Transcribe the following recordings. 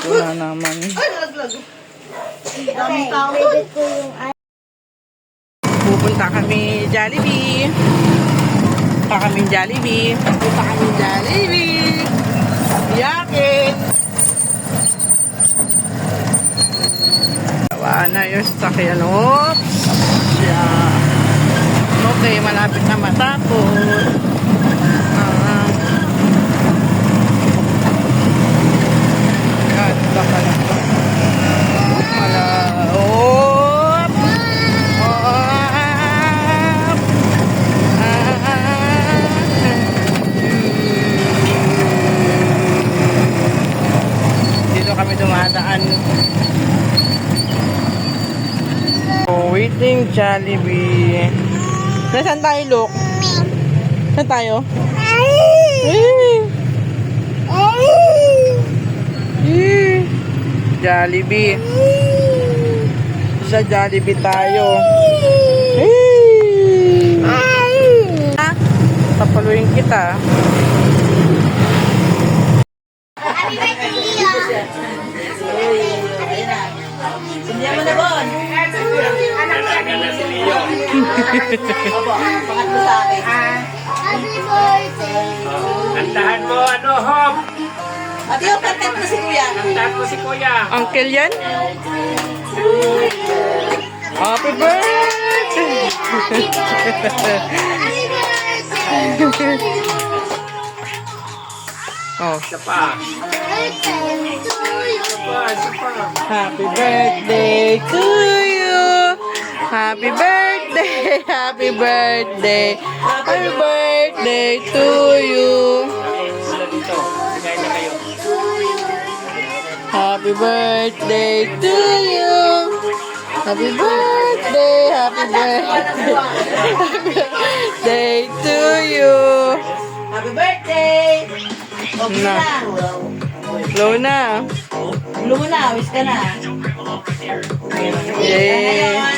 Ito na naman. Ay, nalaglag. Daming tao. Pupunta kami Jollibee. Punta kami Jollibee. Punta kami Jollibee. Yakin. Tawa na yung sasakyan. Oops. Yeah. Okay, malapit na matapos. Yan, baka lang. Malaop. Dito kami dumadaan. Waiting Jollibee. Nasaan tayo, Luke? Saan tayo? Jollibee. Sa Jollibee tayo. Papaluin kita. Hindi mo na bon. Pangatlo sa akin. Happy birthday! Kantahan mo, ano, Hop? Ate, yung kantahan mo na si Kuya. Kantahan mo si Kuya. Uncle yan? Happy birthday! Oh, Isa pa. Isa pa. happy birthday to you. Happy birthday, happy birthday. Happy birthday to you. Sila dito. Sigay na kayo. Happy birthday to you. Happy birthday, happy birthday. Happy birthday to you. Happy birthday! Okay Na. na. Slow na. Ulo mo na, wish ka na. Yay. Ngayon,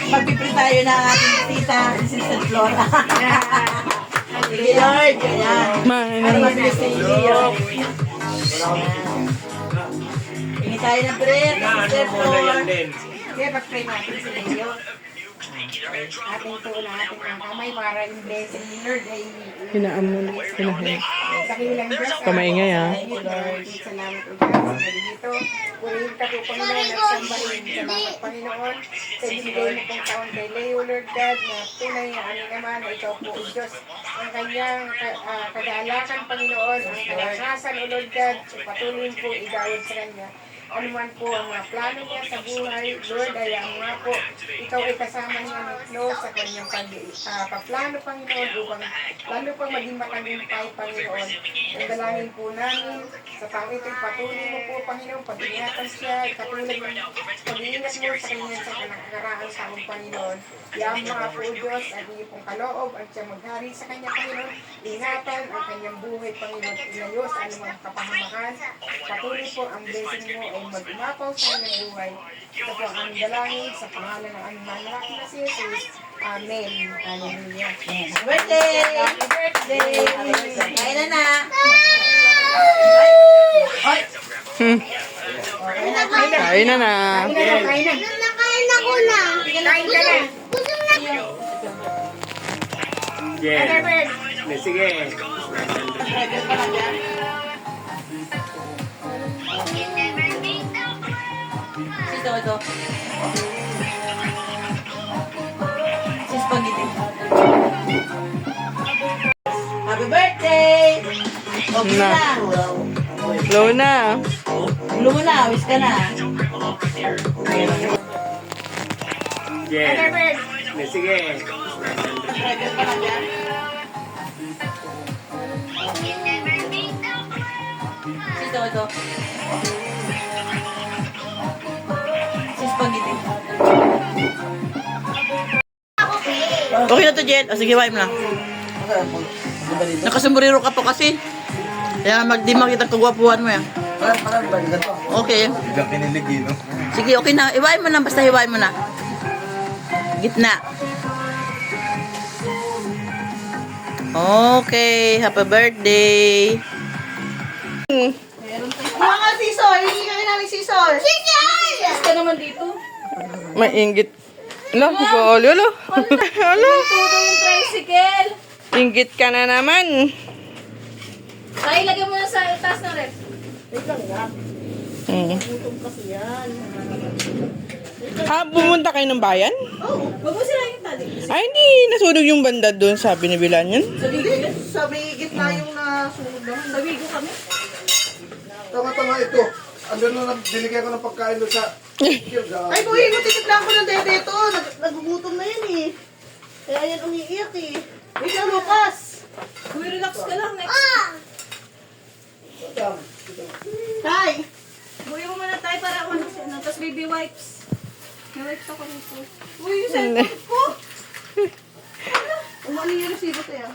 magpipre tayo ng ating tita, Sister Flora. Sige, Lord. Ayan. Ano ba bilis ni Leo? Hingi tayo ng bread, Sister Ano mo na Flora. yan din? Kaya pag-pray natin si Leo. Ating tuon natin ang kamay para yung blessing ni Lord ay Hinaan mo na. Hinahin. dakilang Diyos. Kamaingay, ha? Lord, salamat o Diyos sa gabi dito. Purihin ka po, Panginoon, at sambahin. Salamat, Panginoon, sa ibigay mo pong taon kay Leo, Lord God, na tunay na aming naman na ikaw po, O Diyos, ang kanyang kagalakan, Panginoon, ang kalakasan, O Lord God, so patuloy po idawad sa kanya. Ano man po ang mga plano niya sa buhay, Lord, ay ang nga po, ikaw ay kasama niya ng Diyos sa kanyang paplano, Panginoon, upang lalo pang maging matagumpay, Panginoon. Ang dalangin po namin, sa taong ito'y patuloy mo po, Panginoon, pag-ingatan siya, katulad ng pag-iingat mo sa kanyang sa nakaraan taong, Panginoon. Iyang mga po, Diyos, at iyo pong kaloob, at siya maghari sa kanya, Panginoon, ingatan ang kanyang buhay, Panginoon, inayos ang mga kapahamakan, patuloy po ang blessing mo ay mag-umapaw sa kanyang buhay. Ito po ang dalangin sa pangalan ng aming manalak na si Jesus. Amen. Hallelujah. Happy birthday! Happy birthday! Kain na na! Ay! Kain na na. Kain na. Nakain ako na. Kain ka na. Gusto na. Jen. Sige. Ito. Si Spaghetti. Happy birthday! Okay Na. na. Slow na. Ulo mo na, wish ka na. Jen. Sige. Ito. Si Spaghetti. Okay na to, Jen. O, sige, wipe na. Nakasumbrero ka pa kasi. Kaya di makita kagwapuhan mo yan. Okay. Biglang kinilig, no? Sige, okay na. Iwain mo na. Basta iwain mo na. Gitna. Okay. Happy birthday. Mga siso, hindi ka scissors. Scissors ka naman dito. Maingit. Ala, golo, ala. Ala. Tuto yung tricycle. Inggit ka na naman. Ay, lagay mo na sa taas ng ref. Hmm. Pumunta kayo ng bayan? Oo, wag mo sila yung tali. Ay, hindi. Nasunog yung banda doon sa binibilan yun. Sa may gitna yung nasunog doon. Nabigo kami. Tama-tama ito. Andun na binigyan ko ng pagkain doon sa Kirga. Ay, buhay mo, titignan ko ng dede ito. Nagugutom na yan eh. Kaya yan umiiyak eh. Wait lang, Lucas. Uy, relax ka lang. Next. Tay. Buhay mo muna tayo para ako ano. Tapos baby wipes. May wipes ako nito. Uy, yung cellphone ko. Umano yung resibo tayo.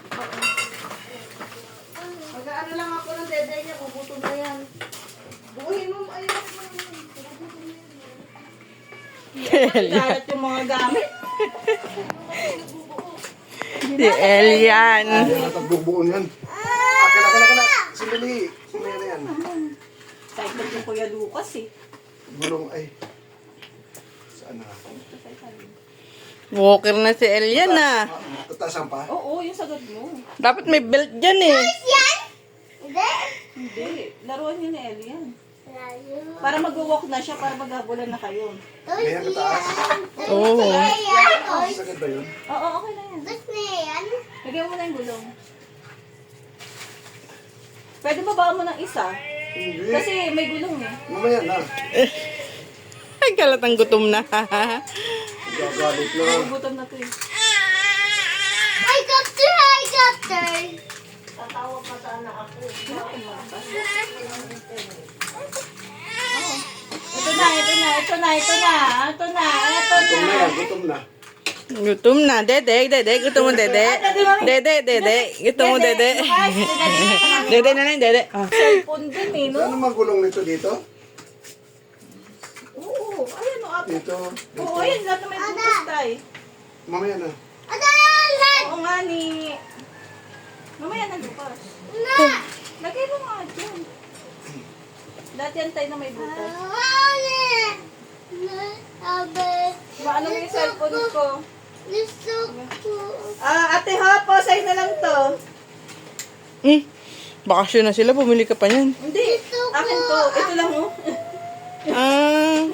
Mag-ano lang ako ng dede niya. Gugutom na yan. Buhay mo, ayun. Galat yung mga gamit. Si Elian. Nagbubuon yan. Akala. Sandali. Sumaya na yan. Cycle yung Kuya Lucas eh. Gulong ay. Saan na? Walker na si Elian na. Tatasan pa? Oo, yung sagad mo. Dapat may belt dyan eh. Hindi. Laruan niyo ni Elian. Para mag-walk na siya, para maghabulan na kayo. Ganyan kataas? Oo. Sagad ba yun? Oo, okay na yan. Lagyan mo na yung gulong. Pwede ba ba mo ng isa? Hindi. Kasi may gulong eh. Mamaya na. Ay, kalatang gutom na. Gagalit na. Nagugutom na to eh. Tatawa pa sana ako. Ito na. Gutom na yan. Gutom na. Gutom na. Dede. Gutom mo, dede. Dede. Gutom mo, dede. Dede na lang, dede. Ah. Cellphone din eh, no? Ano magulong nito dito? Oo, ayan o, apo. Dito. Oo, ayan, lahat na may butas tayo. Mamaya na. Oo nga ni... Mamaya na, Lucas. Lagay mo nga dyan. Lahat yan tayo na may butas. Maano mo yung cellphone ko? Ate Hopo, sa'yo na lang to. Bakasyon na sila. Bumili ka pa niyan. Hindi, akin to. Ito lang oh. Ah.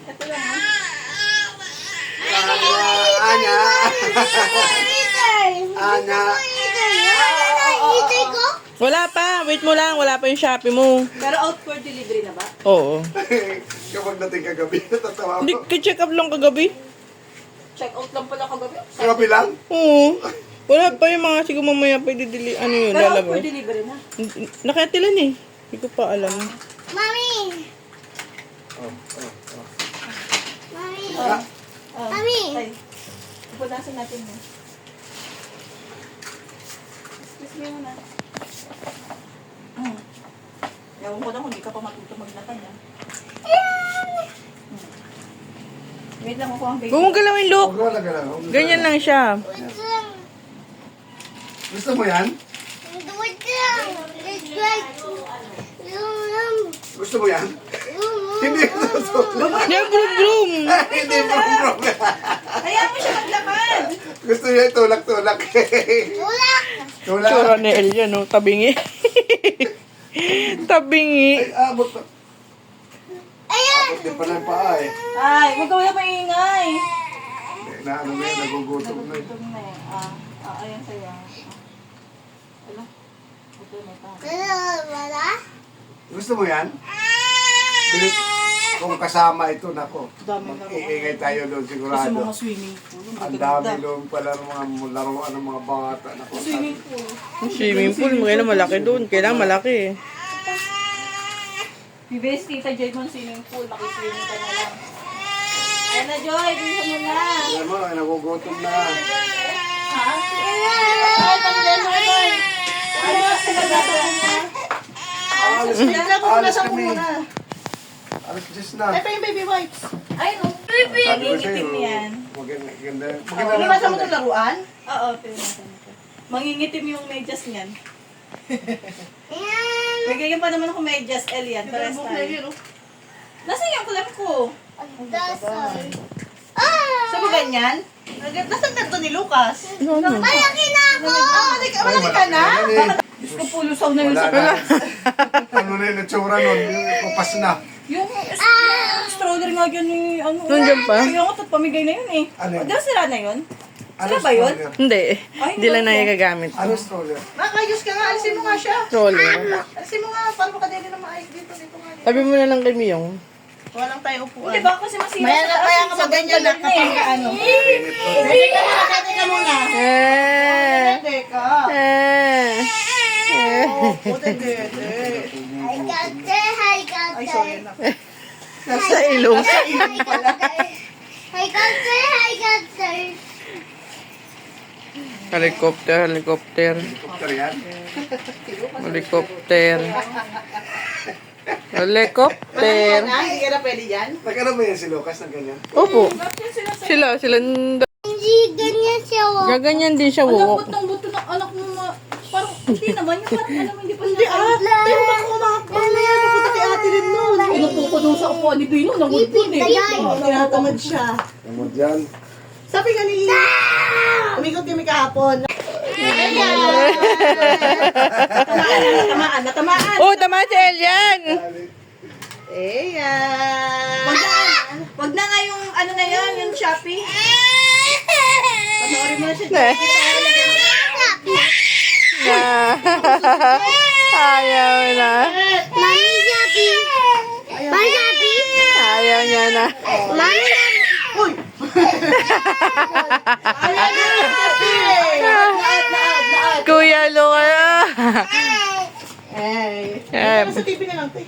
Ito lang oh. Anya. Anya. Wala pa. Wait mo lang. Wala pa yung Shopee mo. Pero out for delivery na ba? Oo. Kapag dating kagabi, natatawa Hindi, ko. check up lang kagabi. Check out lang pala kagabi. Kagabi lang? Oo. Wala pa yung mga siguro mamaya pa i-deli. Ano yun, Pero out lalabas. for delivery na. Nakatilan eh. Hindi ko pa alam. Ay, pupunasan natin mo. Excuse me muna. Ewan ko lang kung hindi ka pa matuto maglakad ah. Wait lang ako ang baby. Huwag mong galawin, look. Huwag wala ka lang. Ganyan lang siya. Gusto mo yan? Gusto mo yan? Hindi gusto. Yan, brum. Hindi brum. Hayaan mo siya maglakad! Gusto niya tulak-tulak. Tulak. Tsura ni Elia, no? Tabingi. Tabingi. Ay, abot pa. Abot din pala yung paa eh. Ay, huwag ka wala maingay! Na ano na yan, nagugutom na eh. Ito na eh. Ayan sa'yo. Ala. Ito na ito. Gusto mo yan? Bilis. Kung kasama ito, nako. Dami na Mag-iingay tayo doon Kasi sigurado. mga swimming pool. Ang dami doon pala ng mga laruan ng mga bata. Nako. Swimming pool. Swimming pool, kailangan malaki doon. Kailangan malaki eh. Bibes, Tita Joy mo swimming pool. Makiswimming ka na lang. Ayan na, Joy. Bisa mo na. Alam mo, nagugutom na. Ha? Ay, pagdala mo, Joy. Ano ka sila gagawin mo? Alis Alis kami. muna. Alis just na. Ay, pa yung baby wipes. Ay, no. Sabi ko sa'yo, Mangingitim yan. maganda. Pinasa mo itong laruan? Oo, pinasa mo ito. Mangingitim yung medyas niyan. Bigyan pa naman ako medyas, Elian. Pares tayo. Nasaan yung kulam ko? Saan ba ganyan? Nasaan na ni Lucas? Malaki na ako! Malaki ka na? Diyos ko po, lusaw na yun sa Ano na yung natsura nun? Kupas na. Yung stroller nga yan ni ano. Nandiyan pa? Kaya nga pamigay na yun eh. Ano yun? Di ba sila na yun? Ano Sila ba yun? stroller? Hindi. Hindi lang nagagamit. Ano stroller? Makayos ka nga, alisin mo nga siya. Stroller. Alisin mo nga, para makadali na maayos dito nga. Sabi mo na lang kay Miyong. Walang tayo upuan. Hindi ba kasi masira Kaya ka maganyan na kapag ano. Teka muna. Teka. Ay, sorry na. Sa ilong. Helicopter, helicopter. Helicopter yan? Helicopter. Helicopter. Hindi ka na pwede dyan? Nagkano ba yan si Lucas na ganyan? Opo. Sila. Hindi ganyan siya. Gaganyan din siya, Alam, wo. ba't ng buto ng anak mo ma... Parang, hindi naman yung parang alam mo, hindi pa Hindi Pero baka kumakapal na yan, napunta kay ate rin nun. Inupo ko dun sa upuan ni Bino, nangulpun eh. Tinatamad siya. Ano dyan? Sabi nga ni Lili, umikot kami kahapon. Natamaan. Oh, tama si Elian. Wag na nga yung ano na yan, yung Shopee. Panoorin mo na siya. Ayaw na. Mami Japi. Mami Japi. Ayaw niya na. Mami Japi. Kuya Lola. Sa TV na lang, te.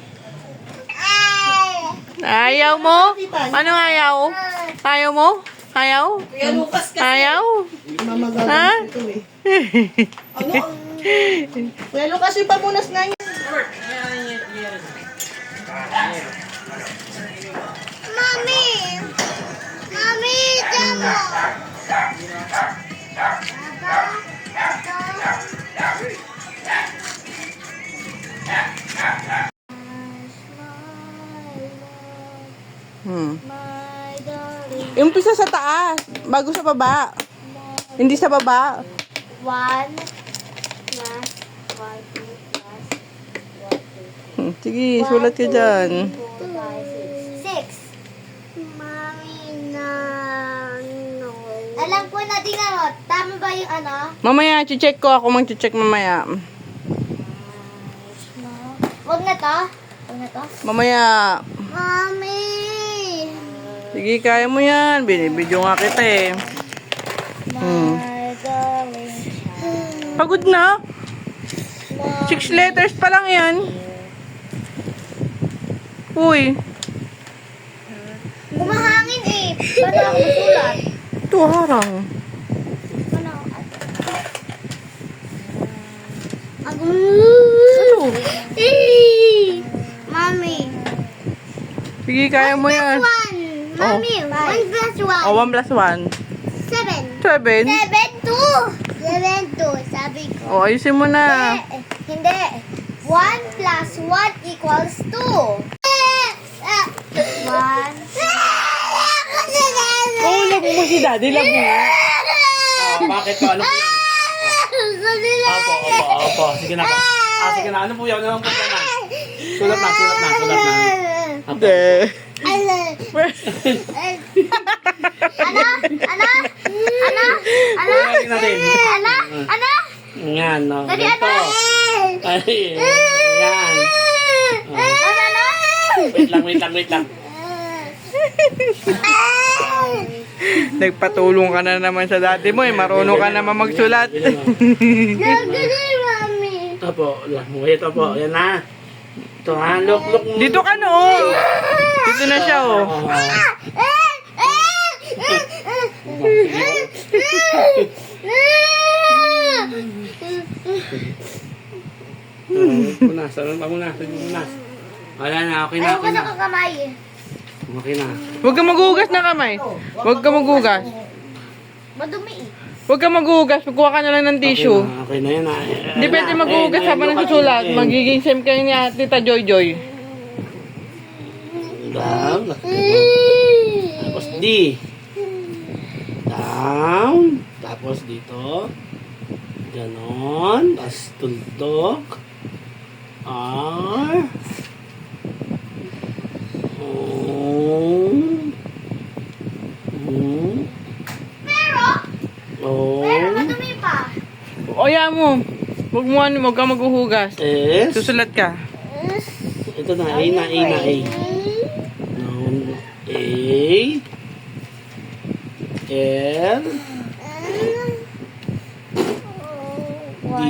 Ayaw mo? Anong ayaw? Ayaw mo? Ayaw? Kuya Lucas kasi. Ayaw? Ha? Ano? Kuya Lucas, yung pamunas nga niya. Mami. Mami, damo. My darling. Umpisa sa taas, bago sa baba. Hindi sa baba. 1 plus 1 plus 1 Sige, sulat ka dyan. 6. Mami na no. Alam ko na din ano. Tama ba yung ano? Mamaya, check ko. Ako mag-check mamaya. Wag na to. Wag na to. Mamaya. Mami. Sige, kaya mo yan. Binibidyo nga kita eh. My darling. Pagod na. 6 letters pa lang yan. Uy. Gumahangin eh. Paano ako sulat? Ito harang. Paano ako? Ako. Mami. Sige, kaya mo yan. 1. Mami, 1 plus 1. O, 1 plus 1. 7. 7. 7, 2. 7, 2. Sabi ko. O, ayusin mo na. Hindi. 1 plus 1 equals 2. 1. Oh, lag mo si daddy. Lag mo. Bakit po? Ano po yan? Opo. Sige na po. Sige na. Ano po yan? Ano po yan? Sulat na. Hindi. Ano? Lagyan natin. Ano? Yan, no. Dali, Ganito. ano? Ay, yan. Wait lang. Nagpatulong ka na naman sa daddy mo eh. Marunong ka naman magsulat. Gagawin, mami. Opo, wait po. Yan na. Ito ha, look. Dito ka noon. Dito na siya oh. Punas. Wala na, okay na. Ayaw ko na kakamay. Okay na. Huwag ka maghugas na kamay. Huwag ka maghugas. Madumi eh. Huwag ka maghuhugas. Magkuha ka na lang ng tissue. Okay na yan. Hindi pwede maghuhugas habang nagsusulat. Magiging same kayo ni Tita Joy Joy. Down. Tapos D. Down. Tapos dito. Ganon. Tapos tuldok. R. O. O. Madumi pa. O, yan mo. Huwag ka maghuhugas. S. Susulat ka. Ito na. A na. A na. A. Noun. A. L. D.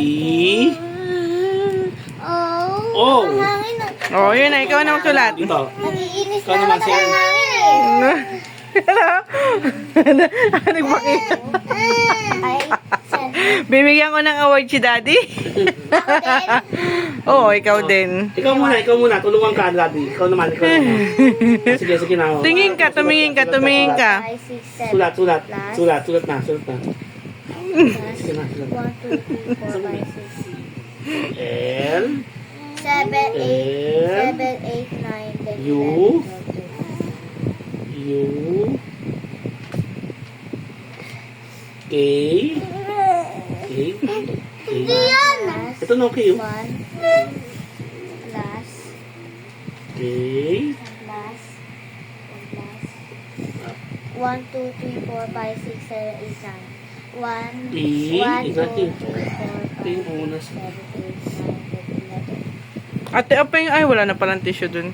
O. Ang hangin na. O, yun na. Ikaw na magsulat. Dito. Nagiinis Ikaw na naman, ako sir. ng hangin eh. Hello? Nagpakita. Ay, saan? Bibigyan ko ng award si Daddy. Oo, ikaw din. Ikaw muna. Tulungan ka, Daddy. Ikaw naman. Sige na. Tingin ka, tumingin ka. 5, 6, 7. Sulat na. Sulat na. Sige na. 1, 2, 3, 4, 5, 6. L. 7, 8, L. 9, 10, U. 11, 12, 13. U. K. Ito na okay. 1 plus K. plus 1 2 3 4 5 6 7 8 9 1 E. 1 2 Exactly. 3 4 Ito yung 5 unas. 6 7 8 9 10 11. Ate, apa yung... Ay, wala na palang tissue dun.